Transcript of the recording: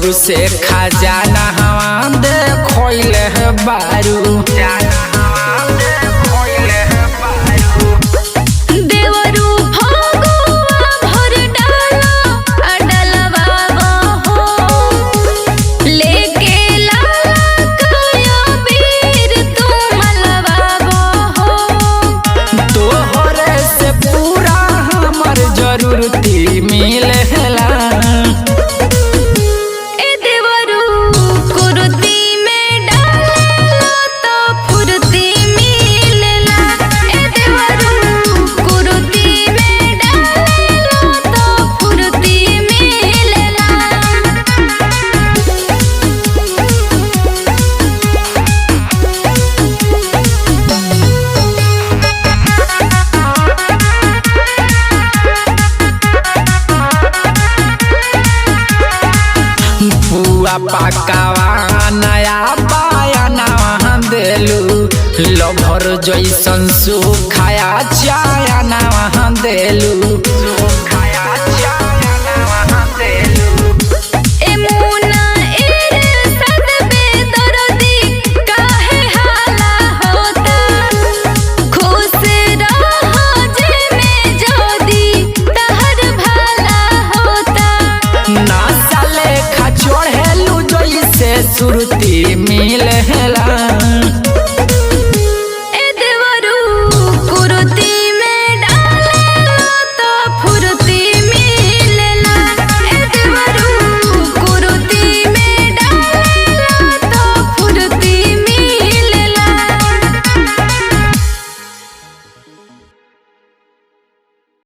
जब से खजाना हवा देखोइले है बारू देवरू फगुआ भर डाला अडलवा हो लेके लाला काया बीर तू मलवा हो तोहरे से पूरा हमर जरूरती मिलेला। ए देवरू कुर्ती में डालेला तो फुर्ती मिलेला। ए देवरू कुर्ती में डालेला तो फुर्ती मिलेला। पुआ पकावा नया पाया ना देलू लभर जैसन सुखाया चाय